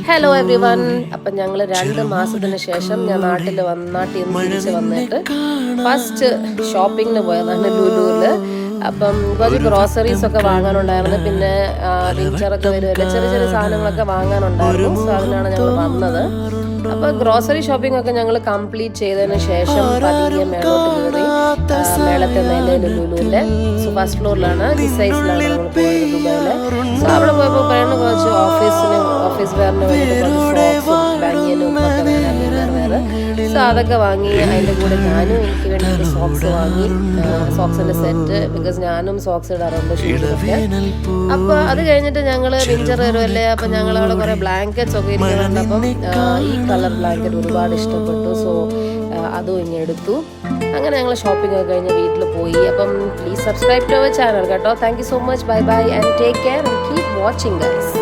Hello every one. അപ്പം ഞങ്ങൾ 2 മാസത്തിന് ശേഷം ഞാൻ നാട്ടിൽ നിന്ന് തിരിച്ച് വന്നിട്ട് ഫസ്റ്റ് ഷോപ്പിങ്ങിന് പോയതാണ് ലുലുവിൽ. അപ്പം കുറച്ച് ഗ്രോസറീസ് ഒക്കെ വാങ്ങാനുണ്ടായിരുന്നു, പിന്നെ വിഞ്ചറൊക്കെ വരുമല്ലോ, ചെറിയ ചെറിയ സാധനങ്ങളൊക്കെ വാങ്ങാനുണ്ടായിരുന്നു. സോ അതിനാണ് ഞങ്ങൾ വന്നത്. അപ്പോൾ ഗ്രോസറി ഷോപ്പിംഗ് ഒക്കെ ഞങ്ങൾ കംപ്ലീറ്റ് ചെയ്തതിന് ശേഷം പതിയെ മേളോട്ട് കയറി. മേളത്തെ നിലയിൽ ലുലുവിൻ്റെ ഫസ്റ്റ് ഫ്ലോറിലാണ്, ഡിസൈസിലാണ് നമ്മൾ പോയത് ദുബായിൽ. സോ അവിടെ പോയപ്പോൾ പറയുന്നത് കുറച്ച് ഓഫീസ് വെയറിന് വേണ്ടിയിട്ട് കുറച്ച് ഫ്രോക്സും ബനിയനും ഒക്കെ വേറെ. സോ അതൊക്കെ വാങ്ങി. അതിൻ്റെ കൂടെ ഞാനും എനിക്ക് വേണ്ടിയിട്ട് സോക്സ് വാങ്ങി, സോക്സിൻ്റെ സെറ്റ്, ബിക്കോസ് ഞാനും സോക്സ് ഇടാറുണ്ട് ഷൂസിനൊക്കെ. അപ്പോൾ അത് കഴിഞ്ഞിട്ട് ഞങ്ങൾ വിഞ്ചർ വരുമല്ലേ, അപ്പം ഞങ്ങൾ അവിടെ കുറേ ബ്ലാങ്കറ്റ്സ് ഒക്കെ ഇരിക്കുന്നുണ്ട്. അപ്പം ഈ കളർ ബ്ലാങ്കറ്റ് ഒരുപാട് ഇഷ്ടപ്പെട്ടു. സോ അതും ഇങ്ങനെ എടുത്തു. അങ്ങനെ ഞങ്ങൾ ഷോപ്പിംഗ് ഒക്കെ കഴിഞ്ഞ് വീട്ടിൽ പോയി. അപ്പം please subscribe to our channel കേട്ടോ. Thank you so much. Bye bye and take care and keep watching guys.